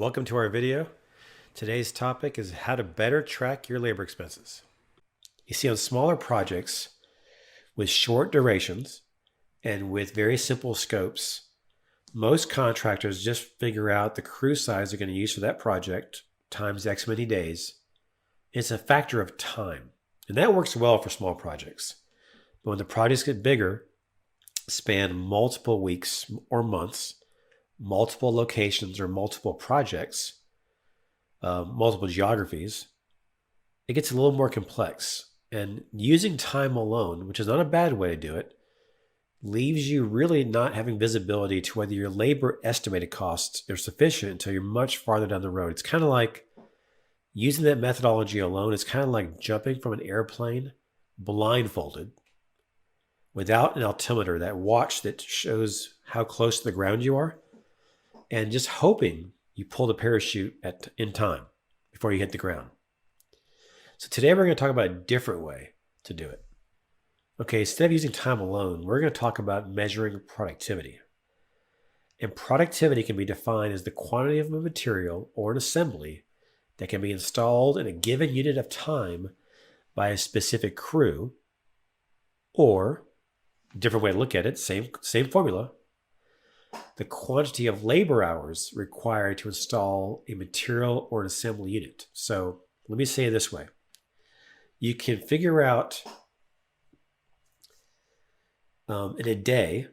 Welcome to our video. Today's topic is how to better track your labor expenses. You see, on smaller projects with short durations and with very simple scopes, most contractors just figure out the crew size they're going to use for that project times X many days. It's a factor of time, and that works well for small projects. But when the projects get bigger, span multiple weeks or months, multiple locations or multiple projects, multiple geographies, it gets a little more complex. And using time alone, which is not a bad way to do it, leaves you really not having visibility to whether your labor estimated costs are sufficient until you're much farther down the road. It's kind of like using that methodology alone. It's kind of like jumping from an airplane blindfolded without an altimeter, that watch that shows how close to the ground you are, and just hoping you pull the parachute in time before you hit the ground. So today we're going to talk about a different way to do it. Okay, instead of using time alone, we're going to talk about measuring productivity. And productivity can be defined as the quantity of a material or an assembly that can be installed in a given unit of time by a specific crew, or, different way to look at it, same formula, the quantity of labor hours required to install a material or an assembly unit. So let me say it this way. You can figure out in a day,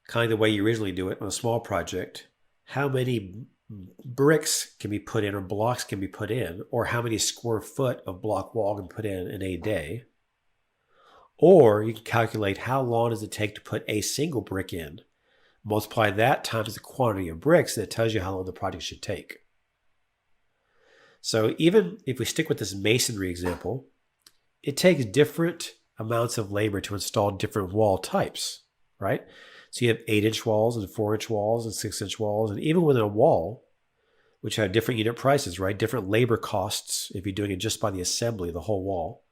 kind of the way you originally do it on a small project, how many bricks can be put in or blocks can be put in, or how many square foot of block wall can put in a day. Or you can calculate how long does it take to put a single brick in. Multiply that times the quantity of bricks, and it tells you how long the project should take. So even if we stick with this masonry example, it takes different amounts of labor to install different wall types, right? So you have 8-inch walls and 4-inch walls and 6-inch walls, and even within a wall, which have different unit prices, right? Different labor costs if you're doing it just by the assembly of the whole wall.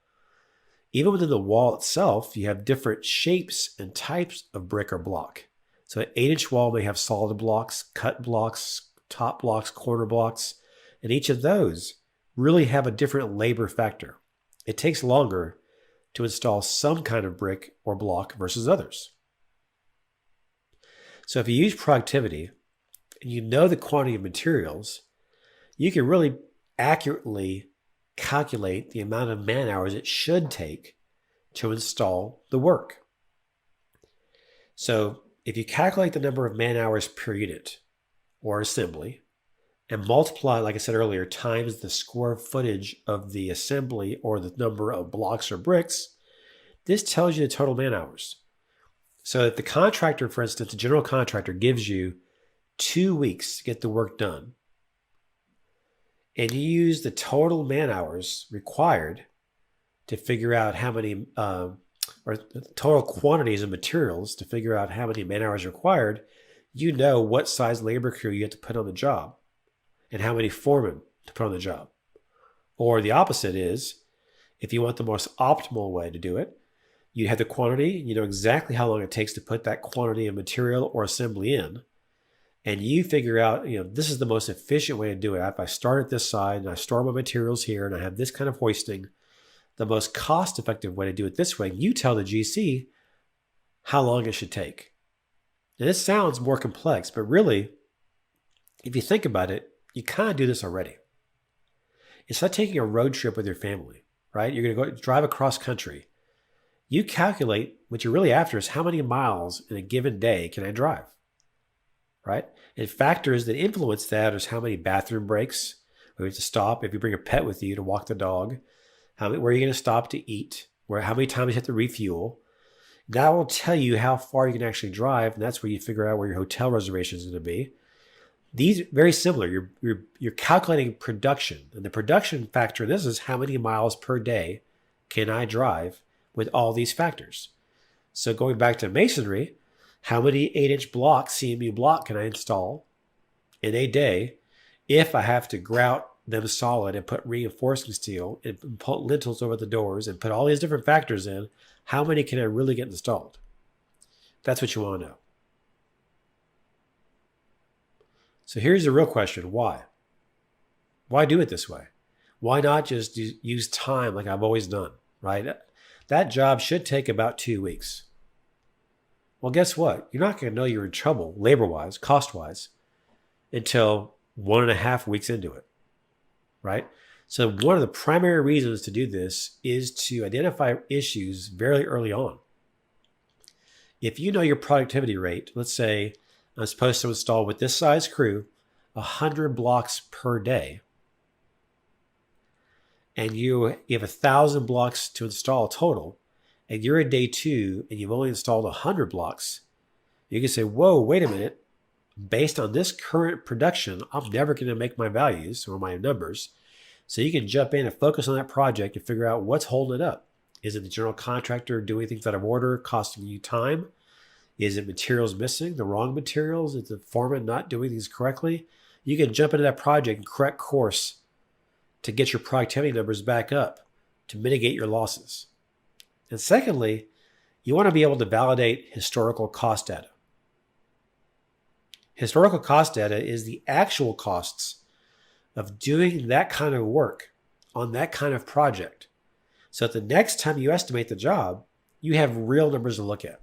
Even within the wall itself, you have different shapes and types of brick or block. So an 8-inch wall may have solid blocks, cut blocks, top blocks, corner blocks, and each of those really have a different labor factor. It takes longer to install some kind of brick or block versus others. So if you use productivity and you know the quantity of materials, you can really accurately calculate the amount of man hours it should take to install the work. So if you calculate the number of man hours per unit or assembly and multiply, like I said earlier, times the square footage of the assembly or the number of blocks or bricks, this tells you the total man hours. So if the contractor, for instance, the general contractor gives you 2 weeks to get the work done, and you use the total man hours required to figure out how many, or the total quantities of materials to figure out how many man hours required, you know what size labor crew you have to put on the job and how many foremen to put on the job. Or the opposite is, if you want the most optimal way to do it, you have the quantity, you know exactly how long it takes to put that quantity of material or assembly in, and you figure out, this is the most efficient way to do it. If I start at this side and I store my materials here and I have this kind of hoisting, the most cost-effective way to do it this way, you tell the GC how long it should take. And this sounds more complex, but really, if you think about it, you kind of do this already. It's like taking a road trip with your family, right? You're going to go drive across country. You calculate what you're really after is how many miles in a given day can I drive, right? And factors that influence that is how many bathroom breaks, where you have to stop if you bring a pet with you to walk the dog, where are you going to stop to eat, how many times you have to refuel. That will tell you how far you can actually drive, and that's where you figure out where your hotel reservation is going to be. These are very similar. You're calculating production, and the production factor in this is how many miles per day can I drive with all these factors. So going back to masonry, how many 8-inch blocks, CMU block, can I install in a day if I have to grout them solid and put reinforcing steel and put lintels over the doors and put all these different factors in? How many can I really get installed? That's what you want to know. So here's the real question. Why? Why do it this way? Why not just use time like I've always done, right? That job should take about 2 weeks. Well, guess what? You're not going to know you're in trouble, labor-wise, cost-wise, until 1.5 weeks into it, right? So one of the primary reasons to do this is to identify issues very early on. If you know your productivity rate, let's say I'm supposed to install with this size crew 100 blocks per day, and you have 1,000 blocks to install total, and you're at day 2 and you've only installed 100 blocks, you can say, whoa, wait a minute. Based on this current production, I'm never going to make my values or my numbers. So you can jump in and focus on that project and figure out what's holding it up. Is it the general contractor doing things out of order, costing you time? Is it materials missing, the wrong materials? Is the foreman not doing things correctly? You can jump into that project and correct course to get your productivity numbers back up, to mitigate your losses. And secondly, you want to be able to validate historical cost data. Historical cost data is the actual costs of doing that kind of work on that kind of project. So that the next time you estimate the job, you have real numbers to look at.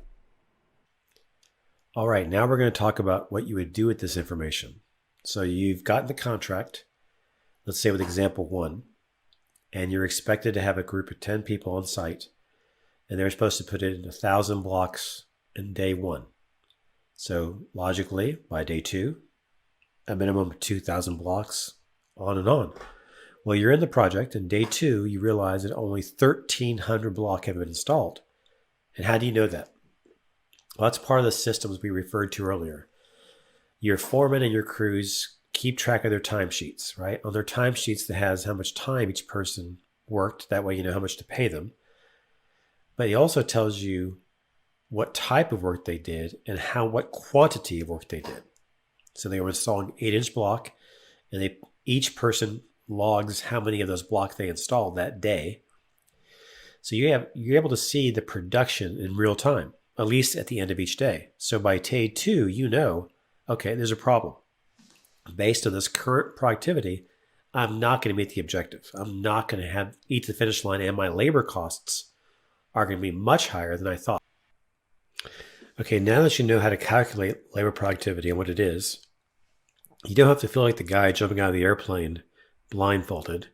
All right, now we're going to talk about what you would do with this information. So you've gotten the contract, let's say with example 1, and you're expected to have a group of 10 people on site, and they're supposed to put in 1,000 blocks in day 1. So logically, by day 2, a minimum of 2,000 blocks, on and on. Well, you're in the project, and day 2, you realize that only 1,300 blocks have been installed. And how do you know that? Well, that's part of the systems we referred to earlier. Your foreman and your crews keep track of their timesheets, right? On their timesheets, that has how much time each person worked. That way you know how much to pay them. But it also tells you what type of work they did and what quantity of work they did. So they were installing 8-inch block, and each person logs how many of those blocks they installed that day. So you're able to see the production in real time, at least at the end of each day. So by day 2, you know, okay, there's a problem. Based on this current productivity, I'm not going to meet the objective. I'm not going to eat the finish line, and my labor costs are going to be much higher than I thought. Okay, now that you know how to calculate labor productivity and what it is, you don't have to feel like the guy jumping out of the airplane blindfolded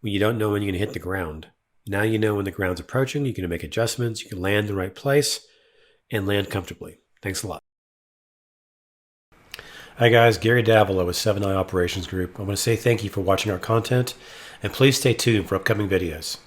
when you don't know when you're going to hit the ground. Now you know when the ground's approaching, you can make adjustments, you can land in the right place, and land comfortably. Thanks a lot. Hi guys, Gary Davila with 7i Operations Group. I want to say thank you for watching our content, and please stay tuned for upcoming videos.